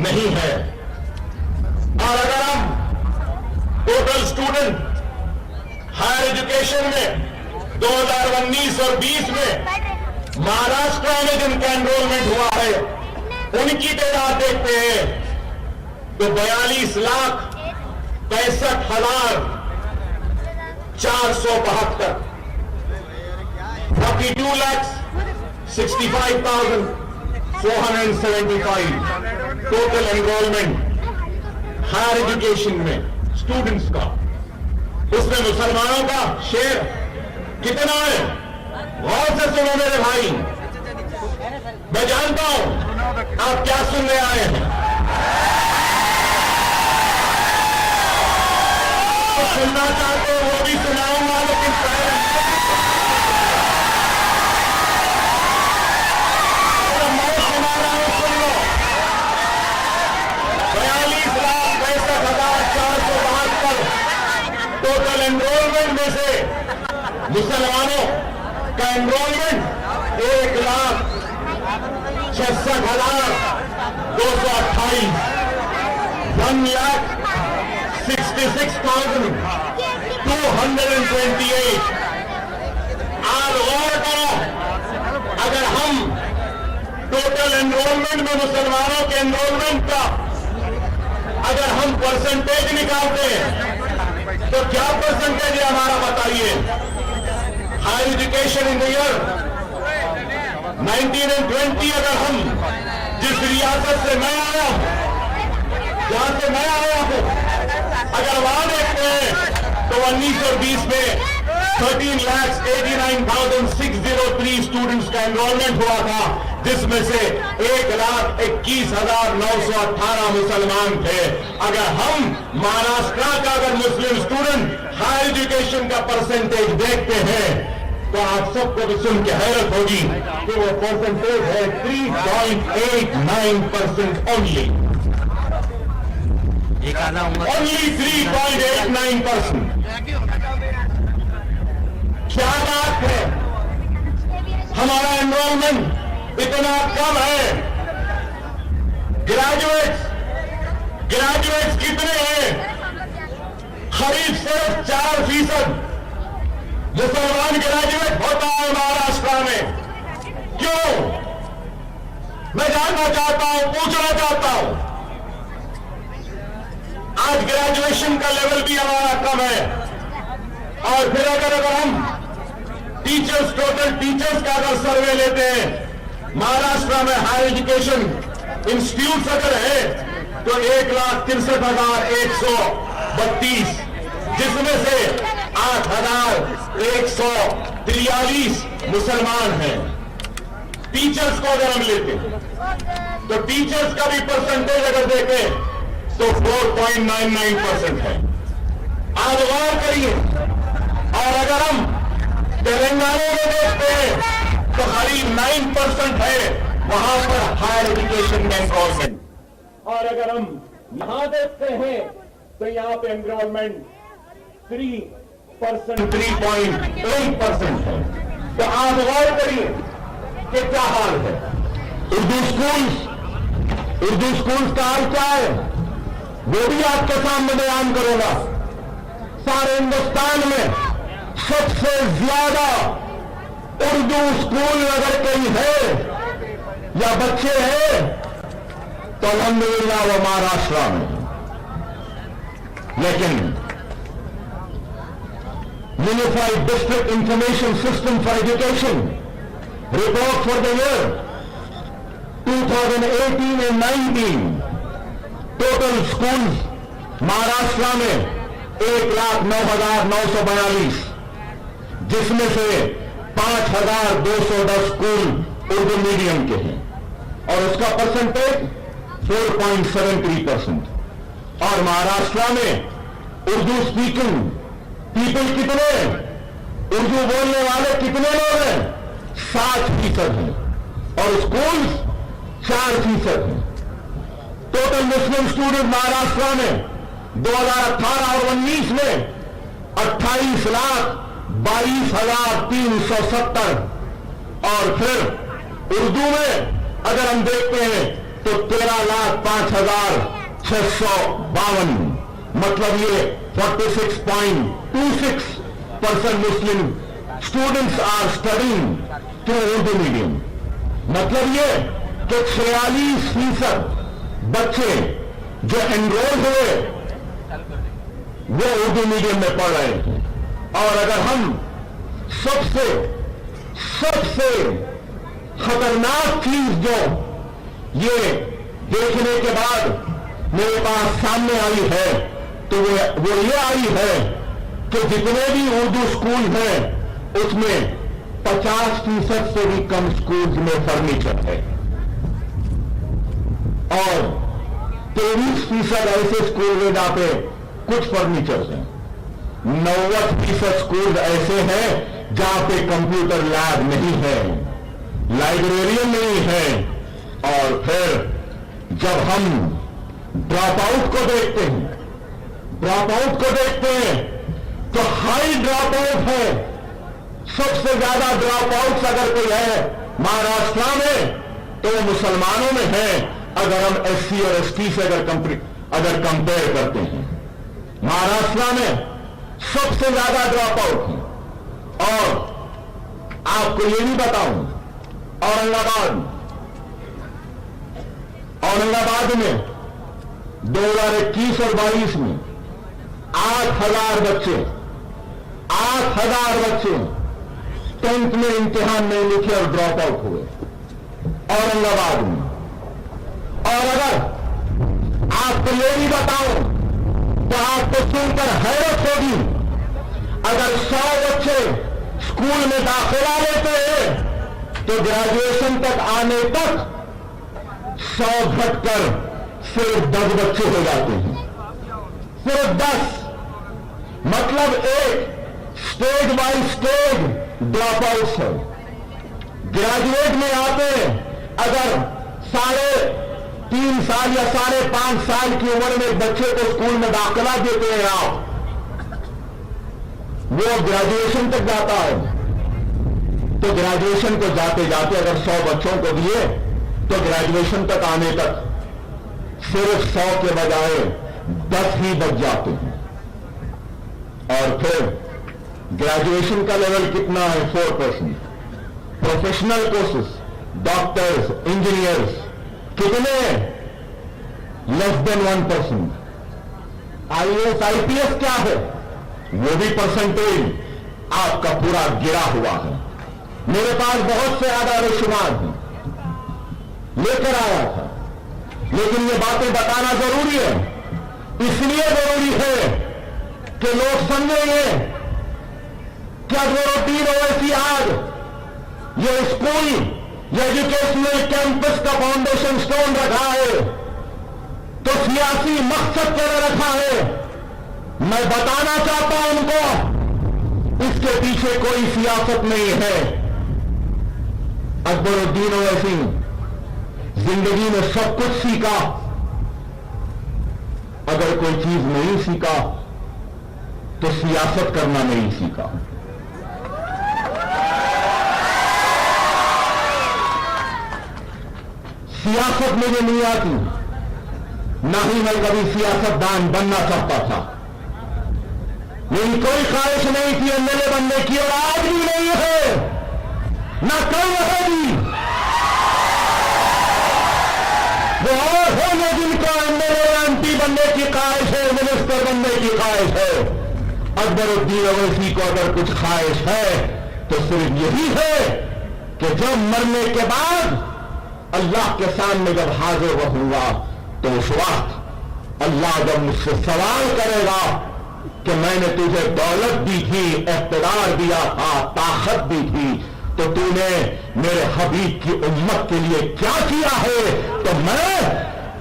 نہیں ہے. اور اگر ہم ٹوٹل اسٹوڈنٹ ہائر ایجوکیشن میں 2019 اور 20 میں مہاراشٹر میں جن کا انرولمنٹ ہوا ہے ان کی تعداد دیکھتے ہیں تو 42,65,472 42,65,475 ٹوٹل انرولمنٹ ہائر ایجوکیشن میں اسٹوڈنٹس کا. اس میں مسلمانوں کا شیئر کتنا ہے؟ غور سے سنو میرے بھائی. میں جانتا ہوں آپ کیا سننے آئے ہیں. سننا چاہتے ہو وہ بھی سناؤں گا لیکن میں سنا رہا ہوں سن لو. 42,65,472 ٹوٹل انرولمنٹ میں سے مسلمانوں کا انرولمنٹ 1,66,228 1,66,228. آپ غور کرو اگر ہم ٹوٹل انرولمنٹ میں مسلمانوں کے انرولمنٹ کا اگر ہم پرسنٹیج نکالتے ہیں تو کیا پرسنٹیج ہے ہمارا بتائیے. Higher education in the year 19 and 20 اگر ہم جس ریاست سے میں آیا ہوں جہاں سے میں آیا ہوں اگر وہاں دیکھتے ہیں تو 19 اور 20 میں 13,89,603 اسٹوڈنٹس کا انرولمنٹ ہوا تھا جس میں سے 1,21,918 مسلمان تھے. اگر ہم مہاراشٹر کا اگر مسلم اسٹوڈنٹ ہائر ایجوکیشن کا پرسنٹیج دیکھتے ہیں تو آپ سب کو بھی سن کے حیرت ہوگی کہ وہ پرسنٹیج ہے 3.89% اونلی. Only 3.89%. کیا بات ہے ہمارا انرولمنٹ اتنا کم ہے. گریجویٹس کتنے ہیں؟ خریف صرف 4% مسلمان گریجویٹ ہوتا ہے مہاراشٹر میں. کیوں؟ میں جاننا چاہتا ہوں پوچھنا چاہتا ہوں. آج گریجویشن کا لیول بھی ہمارا کم ہے. اور پھر اگر ہم ٹیچرز ٹوٹل ٹیچرز کا اگر سروے لیتے ہیں مہاراشٹر میں ہائر ایجوکیشن انسٹیٹیوٹس اگر ہے تو 1,63,132 جس میں سے 8,143 مسلمان ہیں. ٹیچرز کو اگر ہم لیتے ہیں تو ٹیچرز کا بھی پرسنٹیج اگر دیکھیں تو 4.99% ہے. آپ غور کریے. اور اگر ہم تلنگانہ میں دیکھتے ہیں تو قریب 9% ہے وہاں پر ہائر ایجوکیشن میں انرولمنٹ. اور اگر ہم یہاں دیکھتے ہیں تو یہاں پہ انرولمنٹ 3.8% ہے. تو آپ غور کریے کہ کیا حال ہے. اردو سکولز کا حال کیا ہے وہ بھی آپ کے سامنے بیان کروں گا. سارے ہندوستان میں سب سے زیادہ اردو سکول اگر کوئی ہے یا بچے ہیں تو الحمدللہ وہ مہاراشٹر میں. لیکن unified district information system for education report for the year 2018 and 19 total schools Maharashtra میں 1,09,942 جس میں سے 5,210 اسکول اردو میڈیم کے ہیں اور اس کا پرسنٹیج 4.73%. اور مہاراشٹر میں اردو اسپیکنگ پیپل کتنے ہیں؟ اردو بولنے والے کتنے لوگ ہیں؟ 60% ہیں اور اسکولز 4% ہیں. ٹوٹل مسلم اسٹوڈنٹ مہاراشٹر میں 2018 اور 19 میں 28,22,370 اور پھر اردو میں اگر ہم دیکھتے ہیں तो 13,05,652, मतलब ये 46.26% Muslim students are studying through Urdu medium. मतलब ये कि 46% बच्चे जो एनरोल हुए वो उर्दू मीडियम में पढ़ रहे हैं। और अगर हम सबसे खतरनाक चीज जो ये देखने के बाद मेरे पास सामने आई है तो वो ये आई है कि जितने भी उर्दू स्कूल हैं उसमें 50% से भी कम स्कूल्स में फर्नीचर है और 23% ऐसे स्कूल में जहां पे कुछ फर्नीचर हैं। 90% स्कूल ऐसे हैं जहां पे कंप्यूटर लैब नहीं है, लाइब्रेरियन नहीं है। और फिर जब हम ड्रॉप आउट को देखते हैं तो हाई ड्रॉप आउट है। सबसे ज्यादा ड्रॉप आउट अगर कोई है महाराष्ट्र में तो वो मुसलमानों में है। अगर हम SC और ST से अगर कंपेयर करते हैं, महाराष्ट्र में सबसे ज्यादा ड्रॉप आउट है। और आपको ये भी बताऊं, औरंगाबाद में 2021 और 22 में 8,000 बच्चे 10th में इम्तिहान नहीं लिखे और ड्रॉप आउट हुए औरंगाबाद में। और अगर आपको ये भी बताऊं तो आपको सुनकर हैरत होगी, अगर 100 बच्चे स्कूल में दाखिला लेते हैं तो ग्रेजुएशन तक आने तक 100 घटकर सिर्फ 10 बच्चे हो जाते हैं। सिर्फ 10, मतलब एक stage by stage drop out है। ग्रेजुएट में आते अगर 3.5 साल या 5.5 साल की उम्र में बच्चे को स्कूल में दाखिला देते हैं आप, वो ग्रेजुएशन तक जाता है। तो ग्रेजुएशन को जाते जाते अगर 100 बच्चों को दिए तो ग्रेजुएशन तक आने तक सिर्फ 100 के बजाय 10 ही बच जाते हैं। और फिर ग्रेजुएशन का लेवल कितना है? 4%। प्रोफेशनल कोर्सेस, डॉक्टर्स, इंजीनियर्स कितने? Less than 1%। IAS IPS क्या है? वो भी परसेंटेज आपका पूरा गिरा हुआ है। मेरे पास बहुत से आधार शुमार हैं, लेकर आया था, लेकिन ये बातें बताना जरूरी है। इसलिए जरूरी है कि लोग समझेंगे कि अजहरुद्दीन ओवैसी आज ये स्कूल, ये एजुकेशनल कैंपस का फाउंडेशन स्टोन रखा है तो सियासी मकसद के लिए रखा है। मैं बताना चाहता हूं उनको, इसके पीछे कोई सियासत नहीं है। अजहरुद्दीन ओवैसी जिंदगी में सब कुछ सीखा, अगर कोई चीज नहीं सीखा तो सियासत करना नहीं सीखा। सियासत मुझे नहीं आती, ना ही मैं कभी सियासतदान बनना चाहता था। मेरी कोई ख्वाहिश नहीं थी MLA बनने की, और आज भी नहीं है, ना कल रहेगी। वो और होंगे जिनको MLA या MP बनने की ख्वाहिश है, मिनिस्टर बनने की ख्वाहिश है। अजहरुद्दीन ओवैसी को अगर कुछ ख्वाहिश है तो सिर्फ यही है कि जब मरने के बाद अल्लाह के सामने जब हाजिर रहूंगा तो उस वक्त अल्लाह जब मुझसे सवाल करेगा कि मैंने तुझे दौलत दी थी, इख्तिदार दिया था, ताकत दी थी, तो तूने मेरे हबीब की उम्मत के लिए क्या किया है, तो मैं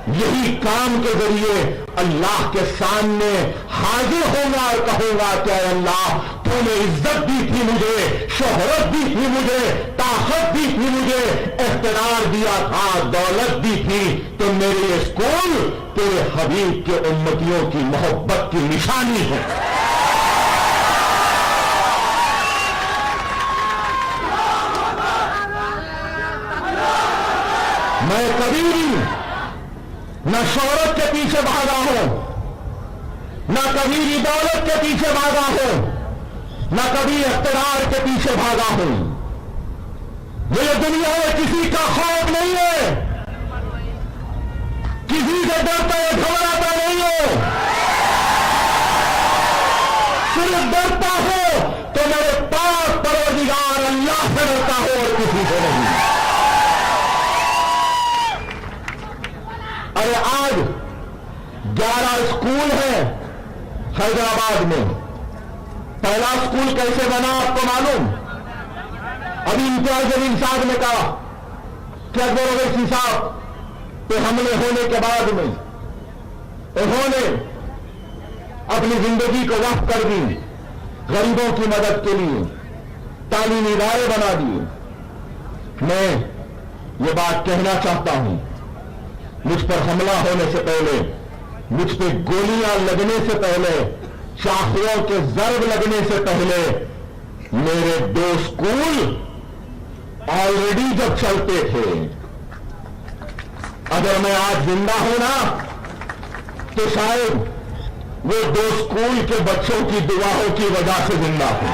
यही काम के जरिए अल्लाह के सामने हाजिर होगा और कहूंगा कि अल्लाह तूने इज्जत दी थी मुझे, शोहरत दी थी मुझे, ताकत दी थी मुझे, इख्तिदार दिया था, दौलत दी थी, तो मेरे ये स्कूल तेरे हबीब के उम्मतियों की मोहब्बत की निशानी है। मैं कभी भी نہ شہرت کے پیچھے بھاگا ہوں، نہ کبھی دولت کے پیچھے بھاگا ہوں، نہ کبھی اقتدار کے پیچھے بھاگا ہوں۔ مجھے دنیا میں کسی کا خوف نہیں ہے، کسی سے ڈرتا ہے گھبراتا نہیں ہو، صرف ڈرتا ہو تو میرے پاک پروردگار اللہ سے ڈرتا ہو اور کسی سے نہیں۔ ارے آج 11 اسکول ہیں حیدرآباد میں۔ پہلا اسکول کیسے بنا آپ کو معلوم؟ ابھی امتیاز جلیل صاحب نے کہا کہ اکبر اویسی صاحب پہ حملے ہونے کے بعد میں انہوں نے اپنی زندگی کو وقف کر دی غریبوں کی مدد کے لیے، تعلیمی ادارے بنا دیے۔ میں یہ بات کہنا چاہتا ہوں، مجھ پر حملہ ہونے سے پہلے، مجھ پہ گولیاں لگنے سے پہلے، چاقوؤں کے ضرب لگنے سے پہلے میرے 2 اسکول آلریڈی جب چلتے تھے۔ اگر میں آج زندہ ہوں نا تو شاید وہ 2 اسکول کے بچوں کی دعاؤں کی وجہ سے زندہ ہوں۔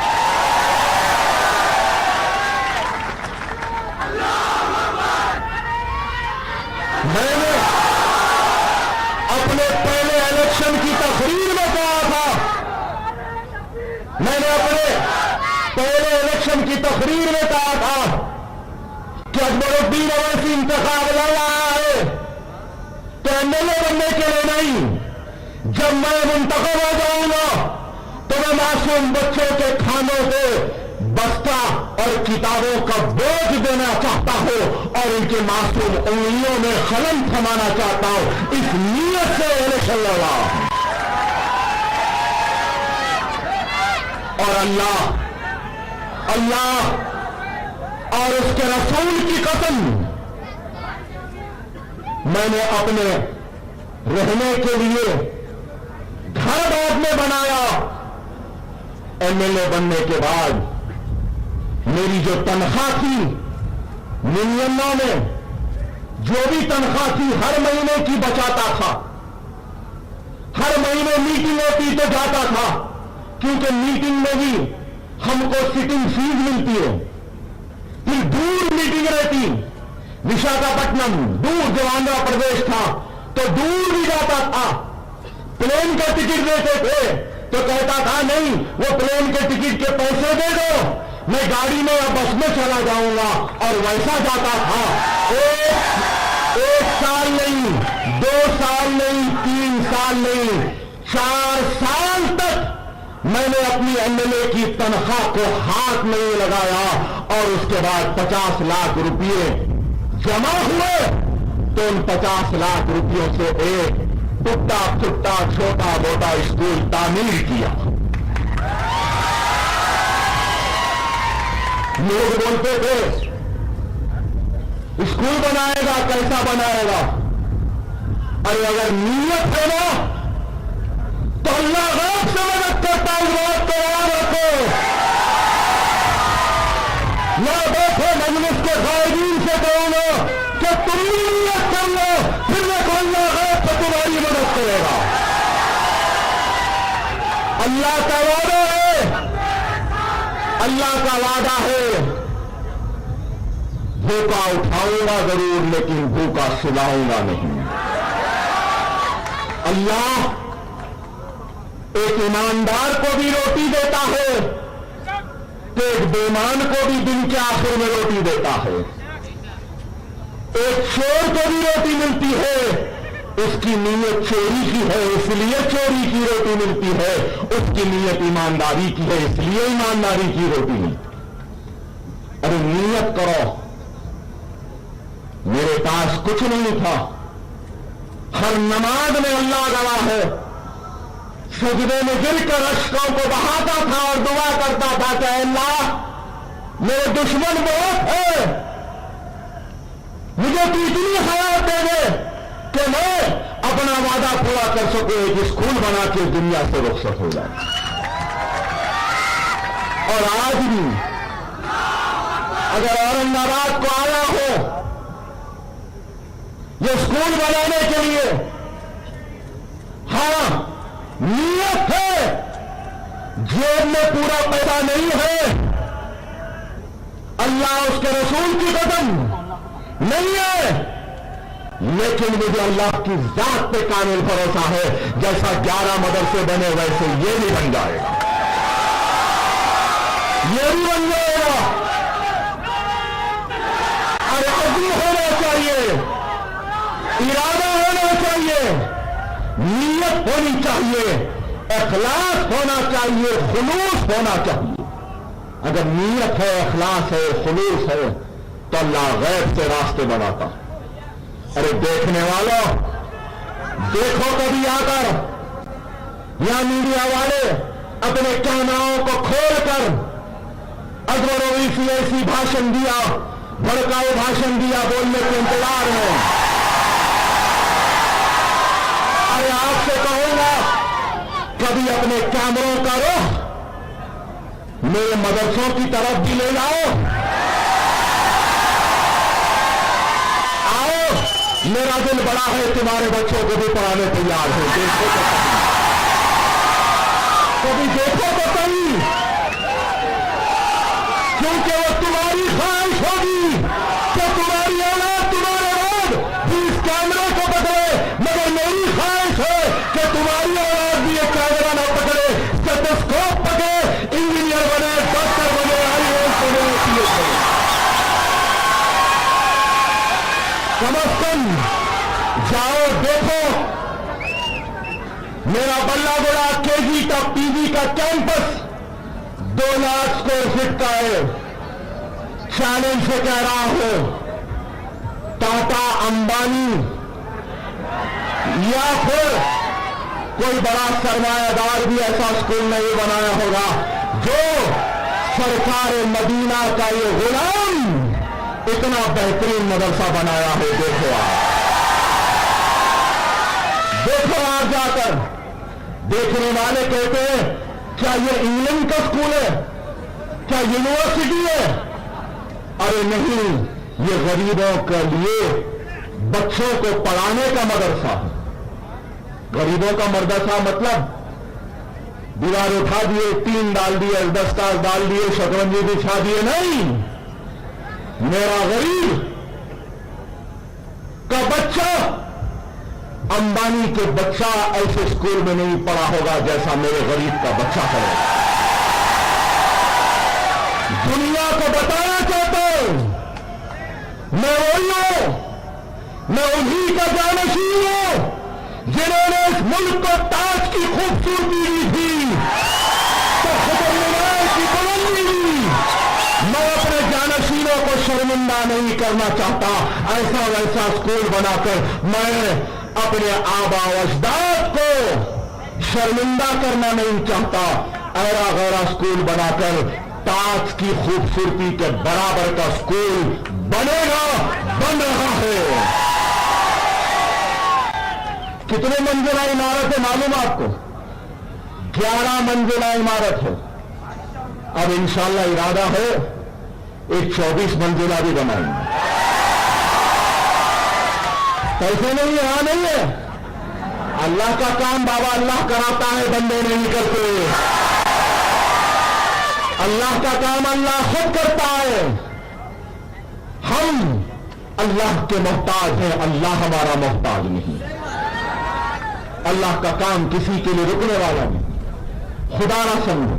میں نے اپنے پہلے الیکشن کی تقریر میں کہا تھا، میں نے اپنے پہلے الیکشن کی تقریر میں کہا تھا کہ اکبر الدین اویسی انتخاب لڑ رہا ہے تو ایم ایل اے بننے کے لیے نہیں، جب میں منتخب ہو جاؤں گا تو میں معصوم بچوں کے کھانوں کو بستہ اور کتابوں کا بوجھ دینا چاہتا ہوں اور ان کے معصوم انگلیوں میں قلم تھمانا چاہتا ہوں۔ اس نیت سے الیکشن لڑا اور اللہ اور اس کے رسول کی قسم، میں نے اپنے رہنے کے لیے گھر بعد میں بنایا۔ ایم ایل اے بننے کے بعد میری جو تنخواہ تھی ملینوں میں، جو بھی تنخواہ تھی ہر مہینے کی بچاتا تھا، ہر مہینے میٹنگ ہوتی تو جاتا تھا، کیونکہ میٹنگ میں بھی ہم کو سٹنگ فیس ملتی ہے۔ پھر دور میٹنگ رہتی، وشاکھاپٹنم دور جو آندھرا پردیش تھا تو دور بھی جاتا تھا، پلین کا ٹکٹ دیتے تھے تو کہتا تھا نہیں وہ پلین کے ٹکٹ کے پیسے دے دو، میں گاڑی میں یا بس میں چلا جاؤں گا، اور ویسا جاتا تھا۔ ایک سال نہیں، 2 سال نہیں، 3 سال نہیں، 4 سال تک میں نے اپنی ایم ایل اے کی تنخواہ کو ہاتھ نہیں لگایا، اور اس کے بعد 50 لاکھ روپئے جمع ہوئے تو ان 50 لاکھ روپیوں سے ایک ٹوٹا پھوٹا چھوٹا موٹا اسکول تعمیر کیا۔ لوگ بولتے تھے اسکول بنائے گا، کیسا بنائے گا؟ ارے اگر نیت ہے نا تو اللہ غیب سے مدد کرتا ہے، اس بات کو یاد رکھو۔ میں بیٹھے مجلس کے قائدین سے کہوں گا کہ تم بھی نیت کر لو، پھر دیکھو اللہ غیب سے تمہاری مدد کرے گا۔ اللہ کا وعدہ ہے، اللہ کا وعدہ ہے، بھوکا اٹھاؤں گا ضرور لیکن بھوکا سلاؤں گا نہیں۔ اللہ ایک ایماندار کو بھی روٹی دیتا ہے تو ایک بےمان کو بھی دن کے آخر میں روٹی دیتا ہے۔ ایک چور کو بھی روٹی ملتی ہے، اس کی نیت چوری کی ہے اس لیے چوری کی روٹی ملتی ہے، اس کی نیت ایمانداری کی ہے اس لیے ایمانداری کی روٹی ملتی۔ ارے نیت کرو، میرے پاس کچھ نہیں تھا، ہر نماز میں اللہ گواہ ہے سجدے میں گر کر اشکوں کو بہاتا تھا اور دعا کرتا تھا کہ اے اللہ میرے دشمن بہت ہے، مجھے تو اتنی حیات دے دے کہ میں اپنا وعدہ پورا کر سکوں، ایک اسکول بنا کے دنیا سے رخصت ہو جائے۔ اور آج بھی اگر اورنگ آباد کو آیا ہو یہ اسکول بنانے کے لیے जेब में पूरा पैसा नहीं है, अल्लाह उसके रसूल की कसम नहीं है, लेकिन मुझे अल्लाह की जात पे कामिल भरोसा है, जैसा 11 मदरसे बने वैसे ये भी बन जाएगा, ये भी बन जाएगा। अरे अज़्म होना चाहिए, इरादा होना चाहिए, नीयत होनी चाहिए, इखलास होना चाहिए, खुलूस होना चाहिए। अगर नीयत है, इखलास है, खुलूस है, तो अल्लाह गैब से रास्ते बनाता। अरे देखने वालों, देखो कभी आकर या मीडिया वाले अपने कैमराओं को खोलकर अजवर ओवैसी ऐसी भाषण दिया, भड़काऊ भाषण दिया, बोलने के इंतजार में। अरे आपसे कहूंगा, कभी अपने कैमरों का रुख मेरे मदरसों की तरफ भी ले जाओ। आओ, मेरा दिल बड़ा है, तुम्हारे बच्चों को भी पढ़ाने तैयार है। देखो तो कभी देखो तो सही, क्योंकि वो तुम्हारी ख्वाहिश होगी कि तुम्हारी औलाद तुम्हारे बाद भी इस कैमरे को पकड़े, मगर मेरी ख्वाहिश है कि तुम्हारी औलाद भी ये कैमरा न पकड़े, स्टेथोस्कोप पकड़े, इंजीनियर बने, डॉक्टर बने, आईएएस बने, पीएस बने। कम अज कम जाओ, देखो मेरा बल्लागुड़ा केजी का पीजी का कैंपस 2 लाख स्क्वायर फीट का है। चैलेंज से कह रहा हूं, टाटा, अंबानी या फिर कोई बड़ा सरमायादार भी ऐसा स्कूल नहीं बनाया होगा जो सरकार मदीना का ये गुलाम इतना बेहतरीन मदरसा बनाया हो। देखो आप जाकर, देखने वाले कहते हैं क्या ये इंग्लैंड का स्कूल है, क्या यूनिवर्सिटी है? अरे नहीं, ये गरीबों के लिए बच्चों को पढ़ाने का मदरसा है। गरीबों का मदरसा मतलब दीवार उठा दिए, टीन डाल दिए, एल्बेस्टर डाल दिए, शतरंजी बिछा दिए, नहीं। मेरा गरीब का बच्चा, अंबानी के बच्चा ऐसे स्कूल में नहीं पढ़ा होगा जैसा मेरे गरीब का बच्चा पढ़ेगा। दुनिया को बताना चाहता हूं, मैं वही हूं, मैं उन्हीं का जानशीन हूं जिन्होंने इस मुल्क को ताज की खूबसूरती दी थी, तो कुतुब मीनार की बुलंदी दी। मैं अपने जानशीनों को शर्मिंदा नहीं करना चाहता। ऐसा वैसा स्कूल बनाकर मैं अपने आबा अजदाद को शर्मिंदा करना नहीं चाहता। ऐरा गैरा स्कूल बनाकर ताज की खूबसूरती के बराबर का स्कूल बनेगा, बन रहा है। कितने मंजिला इमारत है मालूम आपको? 11 मंजिला इमारत है। अब इंशाअल्लाह इरादा है एक 24 मंजिला भी बनाएंगे। पैसे नहीं, यहां नहीं है। अल्लाह का काम बाबा अल्लाह कराता है, बंदे नहीं करते। अल्लाह का काम अल्लाह खुद करता है। हम अल्लाह के मोहताज हैं, अल्लाह हमारा मोहताज नहीं। अल्लाह का काम किसी के लिए रुकने वाला नहीं। खुदा ना समझो,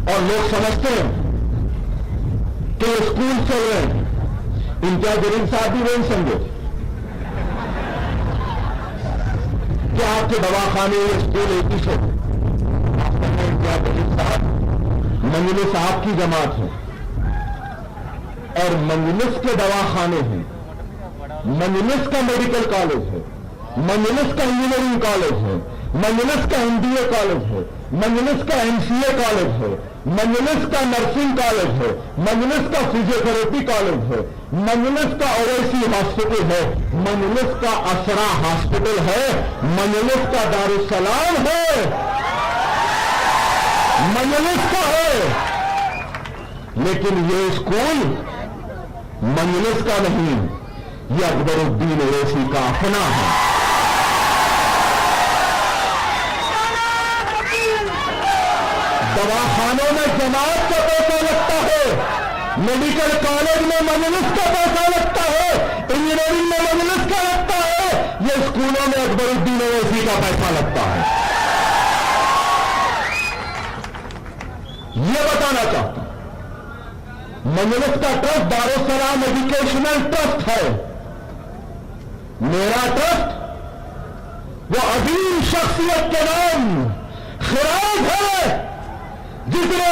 और लोग समझते हैं कि स्कूल चल रहे हैं, इम्तियाज जलील साहब भी वही समझो कि आपके दवाखाने स्कूल एक ही से इम्तियाज जलील साहब मंजलिस साहब की जमात है, और मंजलिस के दवाखाने हैं, मंजलिस का मेडिकल कॉलेज है, मंजलिस का इंजीनियरिंग कॉलेज है, मंजलिस का एमबीए कॉलेज है, मंजलिस का एमसीए कॉलेज है, मंजलिस का नर्सिंग कॉलेज है, मंजलिस का फिजियोथेरेपी कॉलेज है, मंजलिस का ओवैसी हॉस्पिटल है, मंजलिस का असरा हॉस्पिटल है, मंजलिस का दारुसलाम है, मंजलिस का है। लेकिन ये स्कूल मंजलिस का नहीं, ये अकबरुद्दीन ओवैसी का अपना है। दवाखानों में जमात का पैसा लगता है, मेडिकल कॉलेज में मजलिस का पैसा लगता है, इंजीनियरिंग में मजलिस का लगता है, ये स्कूलों में अकबरुद्दीन ओवैसी का पैसा लगता है। ये बताना चाहता हूं, मजलिस का ट्रस्ट दारुस्सलाम एजुकेशनल ट्रस्ट है। मेरा ट्रस्ट वो अजीम शख्सियत के नाम खिराज है, जिसने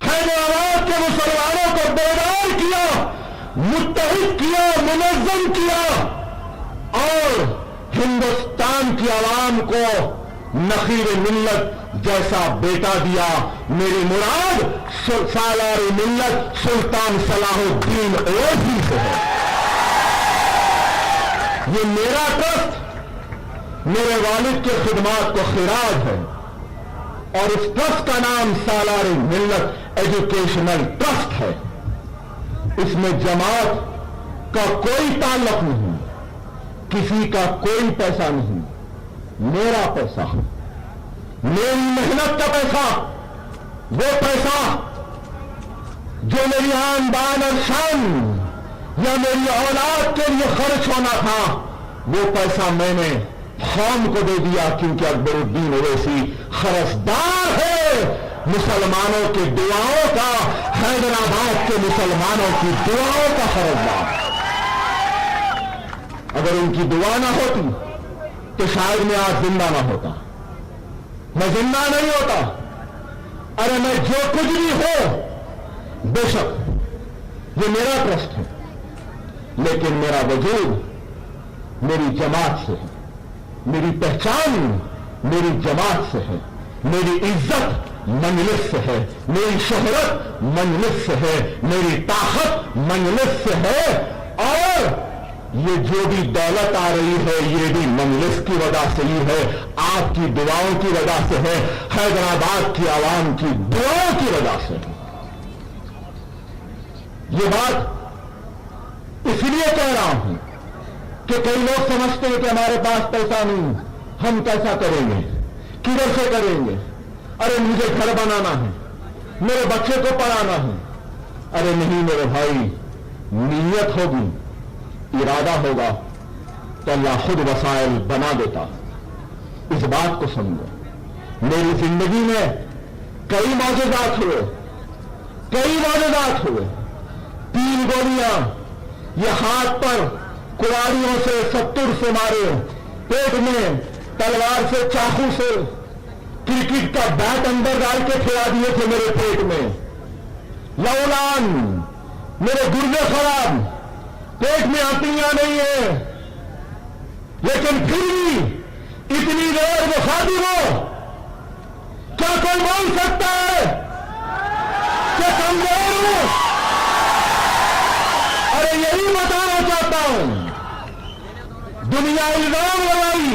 हैदराबाद के मुसलमानों को बेदार किया, मुत्तहिद किया, मुनज़्ज़म किया और हिंदुस्तान की आवाम को नखीर मिल्लत जैसा बेटा दिया। मेरी मुराद सालार मिल्लत सुल्तान सलाहुद्दीन ओवैसी से है। ये मेरा ट्रस्ट मेरे वालिद के खिदमात को खिराज है और इस ट्रस्ट का नाम सालार मिल्लत एजुकेशनल ट्रस्ट है। इसमें जमात का कोई ताल्लुक नहीं, किसी का कोई पैसा नहीं, मेरा पैसा, मेरी मेहनत का पैसा, वो पैसा जो मेरी आन बान और शान या मेरी औलाद के लिए खर्च होना था, वो पैसा मैंने कौम को दे दिया, क्योंकि अकबरुद्दीन ओवैसी खरसदार है मुसलमानों की दुआओं का, हैदराबाद के मुसलमानों की दुआओं का खरसदार। अगर उनकी दुआ ना होती तो शायद मैं आज जिंदा ना होता, मैं जिंदा नहीं होता। अरे मैं जो कुछ भी हो, बेशक ये मेरा ट्रस्ट है, लेकिन मेरा वजूद मेरी जमात से है, मेरी पहचान मेरी जमात से है, मेरी इज्जत मजलिस से है, मेरी शोहरत मजलिस से है, मेरी ताकत मजलिस से है और ये जो भी दौलत आ रही है ये भी मजलिस की वजह से ही है, आपकी दुआओं की वजह से है, हैदराबाद की आवाम की दुआओं की वजह से है। ये बात इसलिए कह रहा हूं कि कई लोग समझते हैं कि हमारे पास पैसा नहीं, हम कैसा करेंगे, किधर से करेंगे, अरे मुझे घर बनाना है, मेरे बच्चे को पढ़ाना है। अरे नहीं मेरे भाई, नीयत होगी, इरादा होगा तो अल्लाह खुद वसाइल बना देता। इस बात को समझो। मेरी जिंदगी में कई मौजूदात हुए, कई मौजूदात हुए। 3 गोलियां ये हाथ पर कुरारियों से, सत्तुर से मारे, पेट में तलवार से, चाकू से, क्रिकेट का बैट अंदर डाल के खिला दिए थे मेरे पेट में, लौलान, मेरे गुर्दे खराब, पेट में हड्डियां नहीं है, लेकिन फिर भी इतनी देर वो शादी हो, क्या कोई बोल सकता है कि कमजोर हूं? अरे यही बताना चाहता हूं, दुनिया इल्जाम लगाई,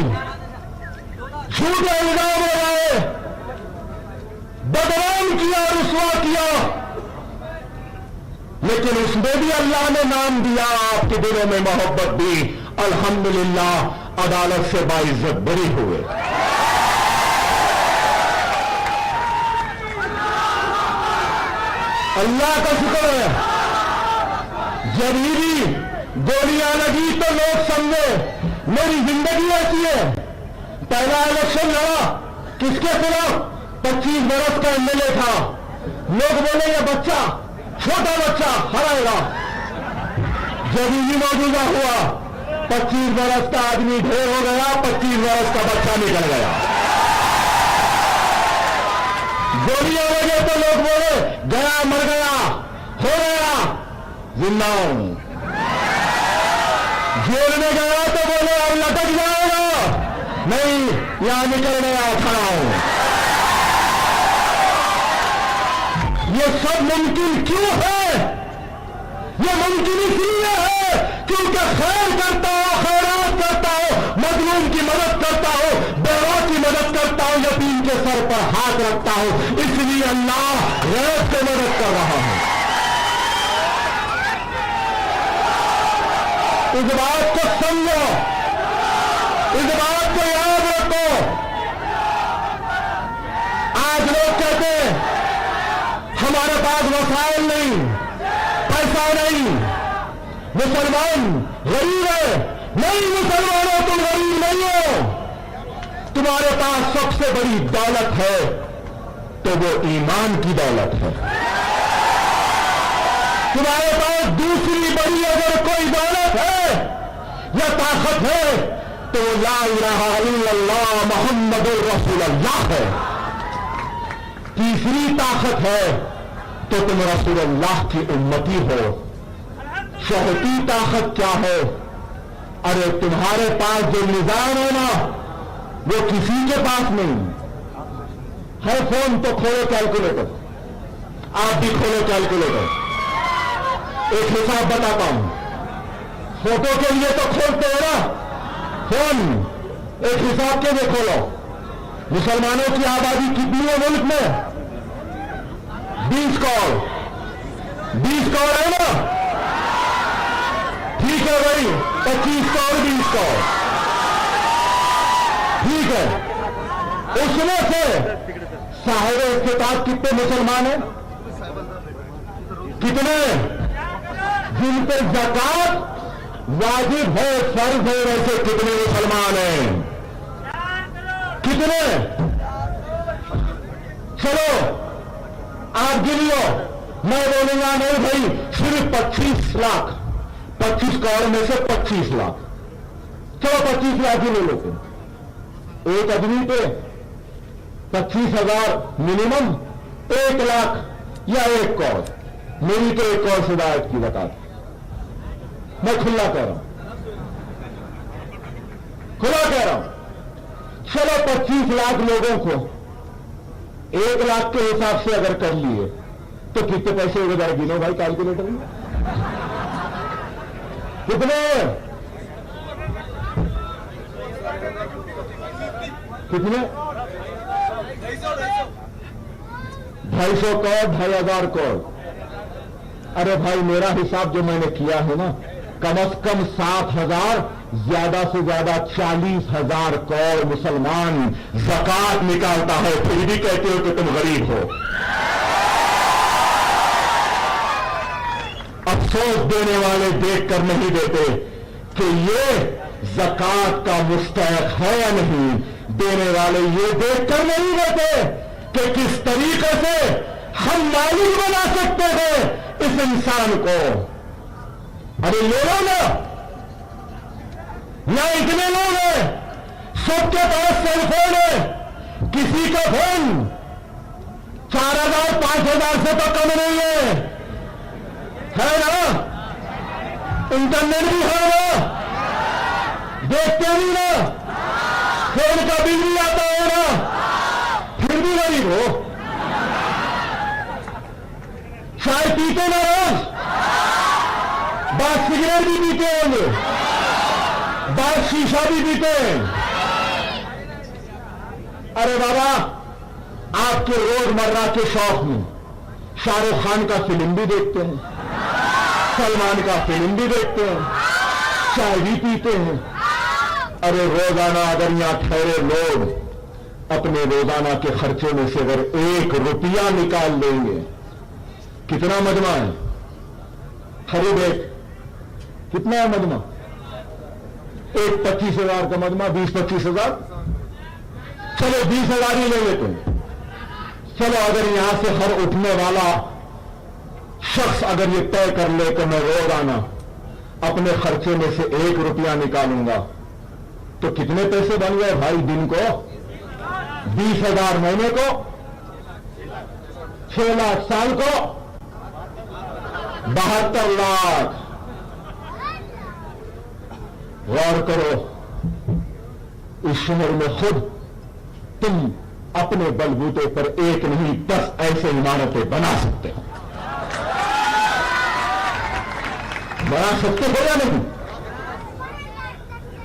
झूठे इल्जाम लगाए, बदनाम किया, रुसवा किया, लेकिन उसमें भी अल्लाह ने नाम दिया, आपके दिलों में मोहब्बत दी। अल्हम्दुलिल्लाह अदालत से बाइज्जत बरी हुए। अल्लाह का शुक्र है, जरूरी गोलियां लगी तो लोग समझे मेरी जिंदगी ऐसी है। पहला इलेक्शन लड़ा, किसके खिलाफ? 25 बरस का एमएलए था, लोग बोले ये बच्चा, छोटा बच्चा हराएगा। जब ये मौजूदा हुआ, 25 बरस का आदमी ढेर हो गया, 25 बरस का बच्चा निकल गया। गोलियां लगे तो लोग बोले गया, मर गया, हो गया, जिंदा हूं। जेल में गया तो बोले अब लटक जाएगा, नहीं यहां निकल गया, खड़ा हूं। ये सब मुमकिन क्यों है? ये मुमकिन इसलिए है क्योंकि खैर करता हो, खैरात करता हो, मजलूम की मदद करता हो, बेवा की मदद करता हो, यतीम के सर पर हाथ रखता हो, इसलिए अल्लाह गैर से मदद कर रहा है। इस बात को समझो, इस बात को याद रखो। आज लोग कहते हैं हमारे पास वसाइल नहीं, पैसा नहीं, मुसलमान गरीब है। नहीं मुसलमानों, तुम गरीब नहीं हो। तुम्हारे पास सबसे बड़ी दौलत है तो वो ईमान की दौलत है। तुम्हारे पास दूसरी बड़ी अगर कोई दौलत है या ताकत है तो वो ला इलाहा इल्लल्लाह मुहम्मदुर रसूलुल्लाह है। तीसरी ताकत है तो तुम रसूलुल्लाह की उम्मती हो। चौथी ताकत क्या है? अरे तुम्हारे पास जो निजाम है ना, वो किसी के पास नहीं है। फोन तो खोलो कैलकुलेटर, आप भी खोलो कैलकुलेटर। एक हिसाब बताता हूं, फोटो के लिए तो खोलते हो ना फोन, एक हिसाब के लिए खोलो। मुसलमानों की आबादी कितनी है मुल्क में? 20 करोड़। 20 करोड़ है ना? ठीक है भाई, 25 करोड़ 20 करोड़, ठीक है। उसमें से साहिब इस्तिताअत कितने मुसलमान हैं? कितने? जिन पर ज़कात वाजिब है, फर्ज है, वैसे कितने मुसलमान हैं? कितने? चलो आप गिन लो, मैं बोलूंगा नहीं भाई, सिर्फ 25 लाख। 25 करोड़ में से 25 लाख, चलो 25 लाख ही ले लेते। एक आदमी पे 25,000 मिनिमम, 1 लाख या 1 करोड़। मेरी तो 1 करोड़ से दायत की ज़कात, मैं खुला कह रहा हूं, खुला कह रहा हूं। चलो 25 लाख लोगों को 1 लाख के हिसाब से अगर कर लिए तो कितने पैसे हो गए? गिनो भाई कैलकुलेटर में, कितने? कितने? 250 करोड़, 2,500 करोड़। अरे भाई मेरा हिसाब जो मैंने किया है ना, कम से कम 7,000, ज्यादा से ज्यादा 40,000 करोड़ मुसलमान ज़कात निकालता है, फिर भी कहते हो कि तुम गरीब हो। अफसोस देने वाले देखकर नहीं देते कि ये ज़कात का मुस्तहक है या नहीं। देने वाले ये देखकर नहीं देते कि किस तरीके से हम मालूम बना सकते हैं इस इंसान को। अरे ले लो ना इतने लोग हैं, सबके पास सेल फोन है, किसी का फोन 4,000 5,000 से तो कम नहीं है ना? इंटरनेट भी है ना? देखते नहीं ना? फोन का बिल भी आता है ना? फिर भी गरीब हो। चाय पीते ना रोज, बाद सिगरेट भी पीते होंगे, बाद शीशा भी पीते हैं। अरे बाबा, आपके रोजमर्रा के शौक में शाहरुख खान का फिल्म भी देखते हैं, सलमान का फिल्म भी देखते हैं, चाय भी पीते हैं। अरे रोजाना अगर यहां ठहरे लोग अपने रोजाना के खर्चे में से अगर 1 रुपया निकाल लेंगे, कितना मजमा है? खरीद एक कितना है मजमा? एक 25,000 का मजमा, 20-25,000। चलो 20,000 ही ले लेते हैं। चलो अगर यहां से हर उठने वाला शख्स अगर ये तय कर ले कि मैं रोजाना अपने खर्चे में से 1 रुपया निकालूंगा, तो कितने पैसे बन गए भाई? दिन को 20,000, महीने को 6 लाख, साल को 72 लाख। गौर करो, इस शहर में खुद तुम अपने बलबूते पर 1 नहीं 10 ऐसे इमारतें बना सकते हो। बना सकते हो या नहीं?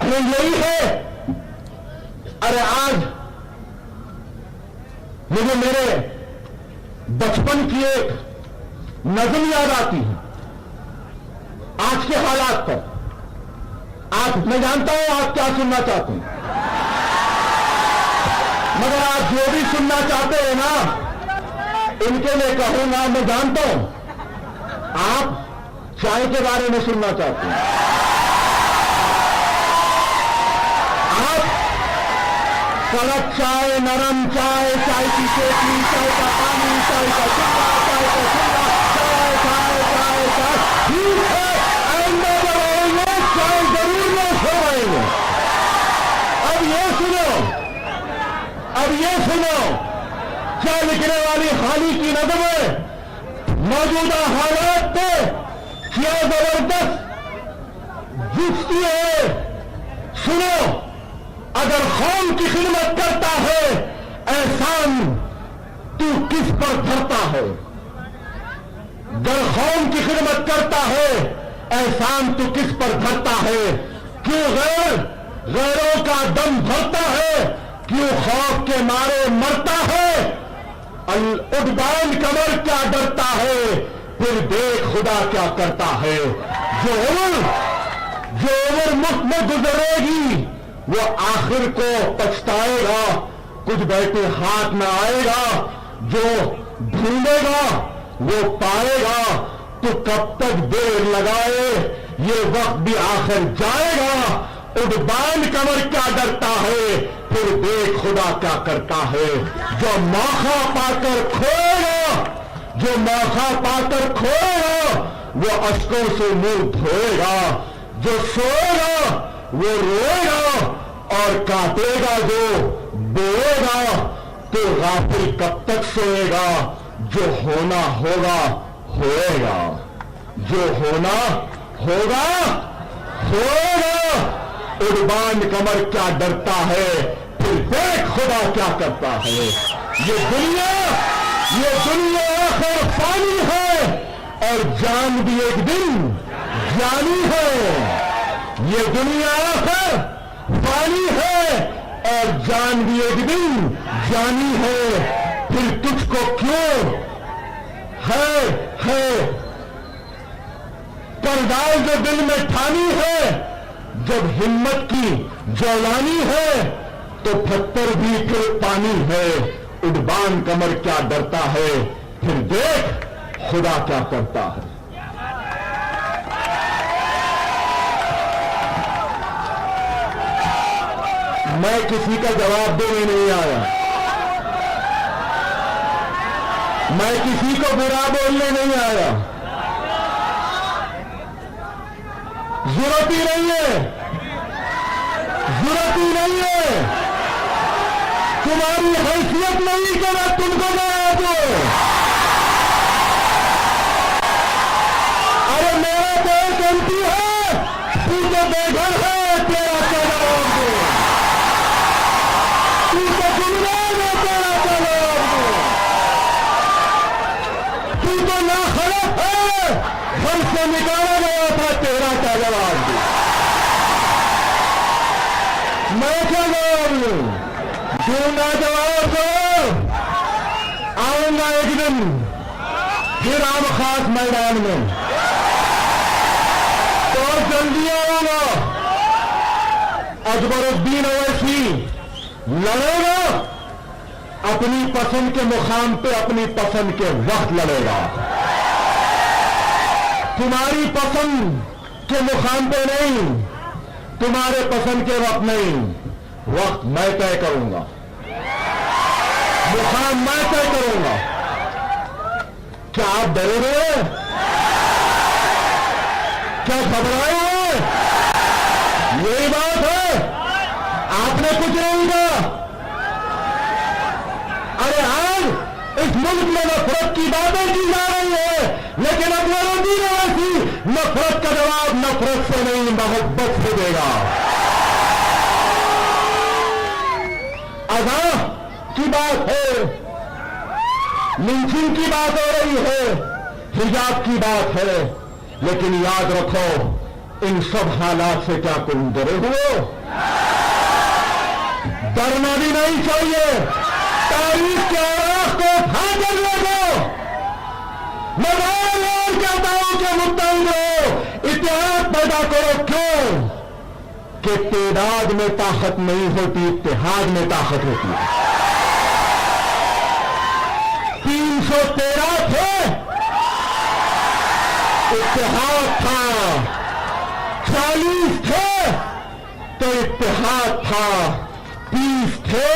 अरे यही है। अरे आज मुझे मेरे बचपन की एक नज़म याद आती है आज के हालात पर। आप, मैं जानता हूं आप क्या सुनना चाहते हैं, मगर आप जो भी सुनना चाहते हैं ना, ان کے لیے کہوں گا، میں جانتا ہوں آپ چائے کے بارے میں سننا چاہتے ہیں، آپ کڑک چائے، نرم چائے، چائے کی کیتلی، چائے کا پانی، چائے کا چلہ، چائے کا چلہ، چائے چائے چائے چائے، ٹھیک ہے آئندہ جب آئیں گے چائے ضرور نہ چھوڑیں گے۔ اب یہ سنو کیا لکھنے والی خالی کی نظم ہے، موجودہ حالات پہ کیا زبردست جستی ہے۔ سنو، اگر قوم کی خدمت کرتا ہے احسان تو کس پر دھرتا ہے؟ اگر قوم کی خدمت کرتا ہے احسان تو کس پر دھرتا ہے؟ کیوں غیروں کا دم بھرتا ہے؟ کیوں خوف کے مارے مرتا ہے؟ العدوان کمر کیا ڈرتا ہے؟ پھر دیکھ خدا کیا کرتا ہے۔ جو عمر مفت میں گزرے گی وہ آخر کو پچھتائے گا، کچھ بیٹھے ہاتھ نہ آئے گا۔ جو ڈھونڈے گا وہ پائے گا، تو کب تک دیر لگائے، یہ وقت بھی آخر جائے گا۔ عدوان کمر کیا ڈرتا ہے، پھر دیکھ خدا کیا کرتا ہے۔ جو موقع پا کر کھوئے گا، جو موقع پا کر کھوئے گا وہ اشکوں سے منہ دھوئے گا۔ جو سوئے گا وہ روئے گا، اور کاٹے گا جو بوئے گا۔ تو غافل کب تک سوئے گا، جو ہونا ہوگا ہوئے گا، جو ہونا ہوگا ہوئے گا۔ عدوان کمر کیا ڈرتا ہے، پھر دیکھ خدا کیا کرتا ہے۔ یہ دنیا آخر فانی ہے، اور جان بھی ایک دن جانی ہے۔ یہ دنیا آخر فانی ہے، اور جان بھی ایک دن جانی ہے۔ پھر تجھ کو کیوں ہے پرداز جو دل میں ٹھانی ہے، جب ہمت کی جولانی ہے تو پتھر بھی پھر پانی ہے۔ عدوان کمر کیا ڈرتا ہے، پھر دیکھ خدا کیا کرتا ہے۔ میں کسی کا جواب دینے نہیں آیا، میں کسی کو برا بولنے نہیں آیا، ضرورت ہی نہیں ہے، تمہاری حیثیت نہیں کہ میں تم کو جواب دوں۔ ارے میرا تو ایک غلطی ہے، تو تو بے گھر ہے، تیرا کیا جواب دوں؟ تو تو گمراہ ہے، تیرا کیا جواب دوں؟ تو تو ناخلف ہے، گھر سے نکالا گیا تھا، تیرا کیا جواب دوں؟ میں کیا جواب دوں؟ دوں گا جواب دو، آؤں گا ایک دن پھر عام خاص میدان میں، تو جلدی آؤں گا۔ اکبر الدین اویسی لڑے گا اپنی پسند کے مقام پہ، اپنی پسند کے وقت لڑے گا، تمہاری پسند کے مقام پہ نہیں، تمہارے پسند کے وقت نہیں۔ وقت میں طے کروں گا، مقام میں طے کروں گا۔ کیا آپ ڈرے ہوئے؟ کیا گھبرائے ہوئے؟ یہی بات ہے، آپ نے کچھ نہیں کہا۔ ارے آج اس ملک میں نفرت کی باتیں کی جا رہی ہے، لیکن اکبر الدین اویسی نفرت کا جواب نفرت سے نہیں، محبت سے دے گا۔ اذان کی بات ہے، لنچنگ کی بات ہو رہی ہے، حجاب کی بات ہے، لیکن یاد رکھو ان سب حالات سے کیا تم ڈرے ہوئے؟ ڈرنا بھی نہیں چاہیے۔ تاریخ کے اوراق کو اٹھا کر لو، میں بار بار کہتا ہوں کہ متحد رہو، اتحاد پیدا کرو۔ کیوں کہ تعداد میں طاقت نہیں ہوتی، اتحاد میں طاقت ہوتی ہے۔ 300 313 تھے اتحاد تھا, 40 تھے تو اتحاد تھا, 30 تھے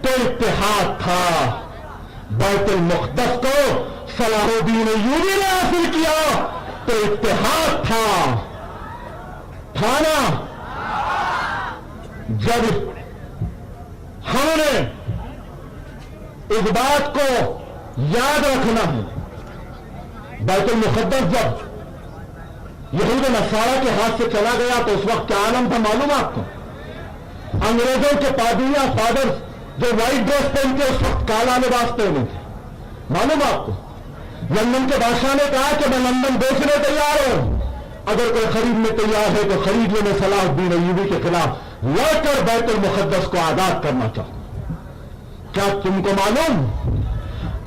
تو اتحاد تھا. بیت المقدس کو صلاح الدین ایوبی نے حاصل کیا تو اتحاد تھا نا. جب ہم نے اس بات کو یاد رکھنا ہے, بیت المقدس جب یہود نصارہ کے ہاتھ سے چلا گیا تو اس وقت کیا عالم تھا معلوم آپ کو؟ انگریزوں کے پادریاں فادرز جو وائٹ ڈریس پہن کے اس وقت کالا لباس پہنے تھے, معلوم آپ کو؟ لندن کے بادشاہ نے کہا کہ میں لندن بیچنے تیار ہوں, اگر کوئی خریدنے تیار ہے تو خرید لے. میں صلاح الدین ایوبی کے خلاف لڑ کر بیت المقدس کو آزاد کرنا چاہوں. کیا تم کو معلوم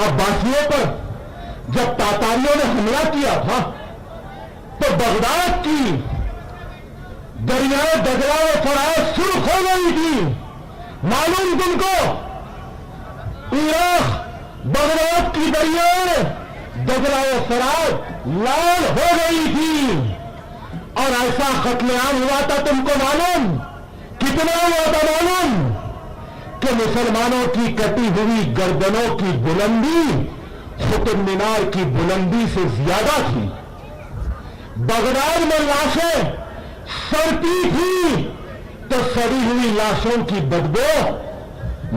عباسیوں پر جب تاتاریوں نے حملہ کیا تھا تو بغداد کی دریائے دجلہ و فرات سرخ ہو گئی تھی؟ معلوم تم کو؟ عراق بغداد کی دریائے دجلہ و فرات لال ہو گئی تھی, اور ایسا قتل عام ہوا تھا تم کو معلوم؟ کتنا ہوا تھا معلوم؟ کہ مسلمانوں کی کٹی ہوئی گردنوں کی بلندی قطب مینار کی بلندی سے زیادہ تھی. بغداد میں لاشیں سڑتی تھی تو سڑی ہوئی لاشوں کی بدبو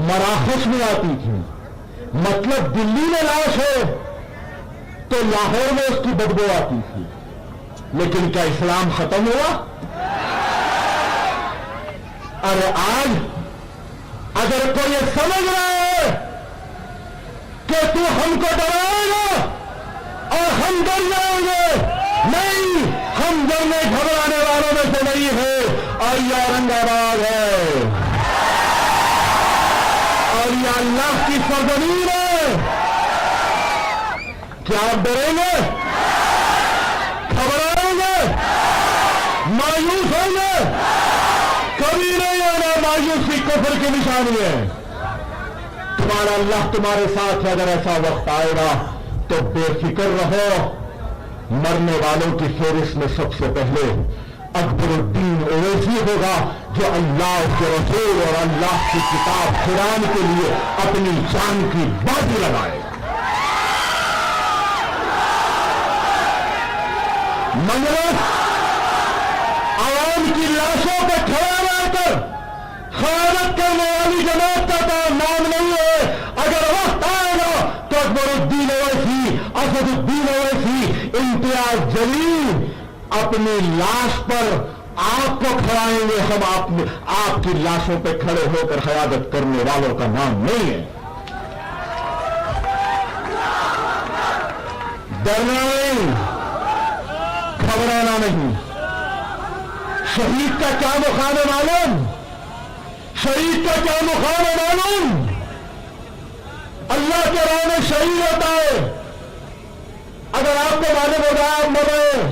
مراکش میں آتی تھی. مطلب دلی میں لاش ہے تو لاہور میں اس کی بدبو آتی تھی. لیکن کیا اسلام ختم ہوا؟ ارے آج اگر کوئی یہ سمجھ رہا ہے کہ تو ہم کو ڈرائے گا اور ہم ڈر جائیں گے, نہیں, ہم ڈرنے گھبرانے والوں میں سے نہیں ہے. اور یہ اورنگ آباد ہے اور یہ اللہ کی سرزمین ہے. کیا آپ ڈریں گے, گھبرائیں گے, مایوس ہوں گے؟ کبھی نہیں ہونا. مایوسی کفر کی نشانی ہے. تمہارا اللہ تمہارے ساتھ ہے. اگر ایسا وقت آئے گا تو بے فکر رہو. مرنے والوں کی فہرست میں سب سے پہلے اکبر الدین اویسی ہوگا, جو اللہ کے رسول اور اللہ کی کتاب قرآن کے لیے اپنی جان کی بازی لگائے گا. منگلت عوام کی لاشوں پہ کھڑا رہ کر خیانت کرنے والی جماعت کا نام نہیں ہے. اگر وقت آئے گا تو اکبر الدین اویسی, اسد الدین اویسی, امتیاز جلیل اپنی لاش پر آپ کو کھڑائیں گے. ہم آپ کی لاشوں پہ کھڑے ہو کر قیادت کرنے والوں کا نام نہیں ہے. ڈرنا نہیں, گھبرانا نہیں. شہید کا کیا مقام ہے معلوم؟ شہید کا کیا مقام ہے معلوم؟ اللہ کے راہ میں شہید ہوتا ہے. اگر آپ کو معلوم ہو رہا آپ مر رہے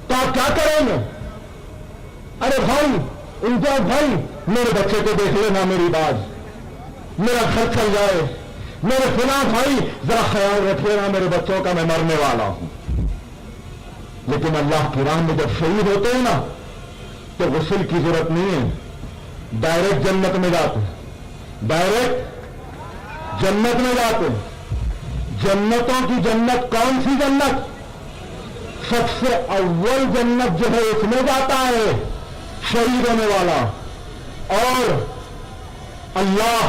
تو آپ کیا کریں گے؟ ارے بھائی, امتیاز بھائی, میرے بچے کو دیکھ لینا, میری بات, میرا گھر چل جائے. میرے فلاں بھائی ذرا خیال رکھ لینا میرے بچوں کا, میں مرنے والا ہوں. لیکن اللہ کی راہ میں جب شہید ہوتے ہیں نا تو غسل کی ضرورت نہیں ہے, ڈائریکٹ جنت میں جاتے, ڈائریکٹ جنت میں جاتے. جنتوں کی جنت کون سی جنت؟ سب سے اول جنت جو ہے اس میں جاتا ہے شہید ہونے والا. اور اللہ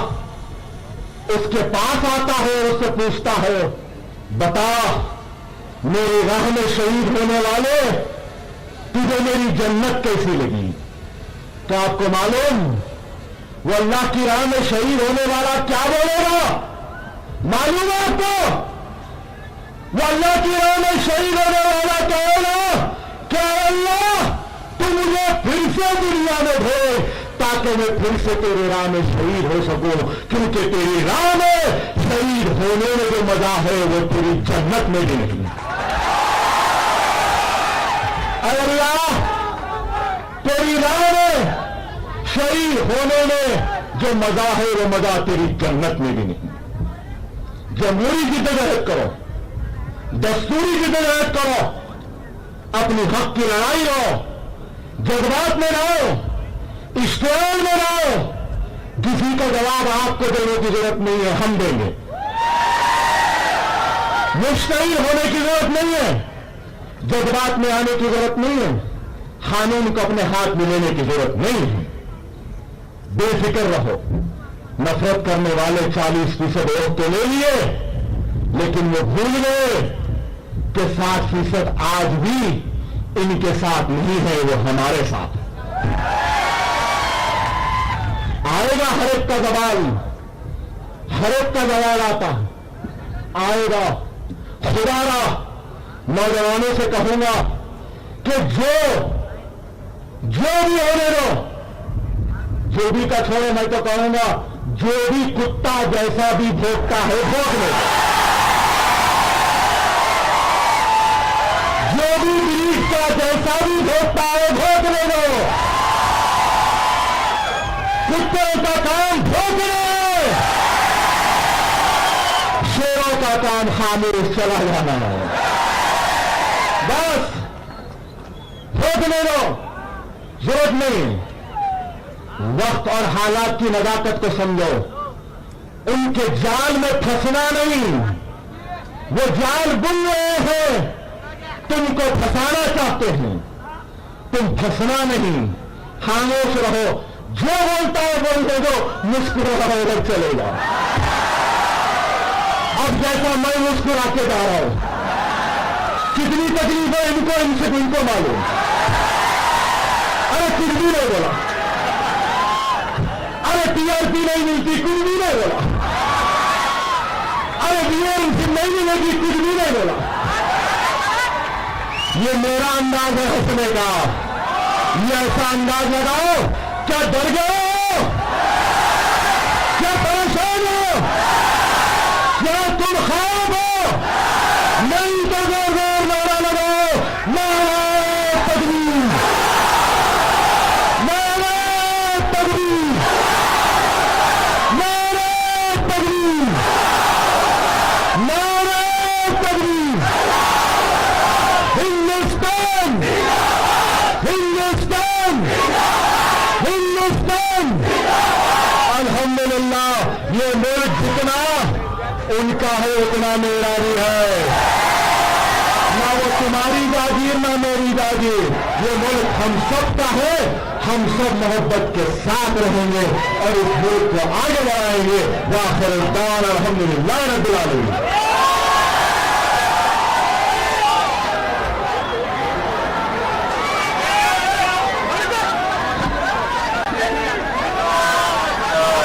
اس کے پاس آتا ہے, اس سے پوچھتا ہے, بتا میری راہ میں شہید ہونے والے تجھے میری جنت کیسی لگی؟ تو آپ کو معلوم وہ اللہ کی راہ میں شہید ہونے والا کیا بولے گا؟ معلوم ہے آپ کو؟ وہ اللہ کی راہ میں شہید ہونے والا کہے گا کہ اللہ تو مجھے پھر سے دنیا میں بھیج تاکہ میں پھر سے تیرے راہ میں شہید ہو سکوں, کیونکہ تیری راہ میں شہید ہونے میں جو مزہ ہے وہ تیری جنت میں بھی نہیں. اے اللہ, تیری راہ میں شہید ہونے میں جو مزہ ہے وہ مزہ تیری جنت میں بھی نہیں. जमहूरी जद्दोजहद करो, दस्तूरी जद्दोजहद करो, अपनी हक की लड़ाई लो, जज्बात में रहो, इश्तिहार में रहो। किसी का जवाब आपको देने की जरूरत नहीं है, हम देंगे। मुश्तइल होने की जरूरत नहीं है, जज्बात में आने की जरूरत नहीं है, कानून को अपने हाथ में लेने की जरूरत नहीं है। बेफिक्र रहो। नफरत करने वाले 40% वोट तो ले लिए, लेकिन वो भूल गए कि 60% आज भी इनके साथ नहीं है, वो हमारे साथ है। आएगा हर एक का सवाल, हर एक का सवाल आता है, आएगा। खुदारा नौजवानों से कहूंगा कि जो भी होने दो, जो भी का छोड़ो, मैं तो कहूंगा जो भी कुत्ता जैसा भी भोंकता है भोंक ले, जो भी ब्रीड का जैसा भी भोंकता है भोंक ले दो। कुत्ते का काम भोंकने, शेरों का काम खामोश चला जाना है। बस भोंकने दो, जरूरत नहीं। वक्त और हालात की नजाकत को समझो, उनके जाल में फंसना नहीं। वो जाल बुन रहे हैं, तुमको फंसाना चाहते हैं, तुम फंसना नहीं। खामोश रहो, जो बोलता है बोलने दो, मुस्कुरा उधर चलेगा। अब जैसा मैं मुस्कुरा के जा रहा हूं, कितनी तकलीफ है इनको मालूम। अरे कुछ भी नहीं बोला, अरे टीआरपी नहीं मिलती, कुछ भी नहीं बोला, अरे वीआरसी नहीं मिलेगी, कुछ भी नहीं बोला। ये मेरा अंदाज है हंसने का। ये ऐसा अंदाज लगाओ, क्या डर गए हो, क्या परेशान हो, क्या तुम खाब हो? नहीं तो जोर जोर नारा लगाओ, नारे तकबीर, नारे तकबीर, नारे तकबीर, नारे तकबीर। हिंदुस्तान, हिंदुस्तान, हिंदुस्तान। अल्हम्दुलिल्लाह ये मुल्क जितना उनका है उतना मेरा भी है। ना वो तुम्हारी जागीर ना मेरी जागीर, ये मुल्क हम सब का है। हम सब मोहब्बत के साथ रहेंगे और इस मुल्क को आगे बढ़ाएंगे। वाखिर दान अल्हम्दुलिल्लाह रब्बिल आलमीन।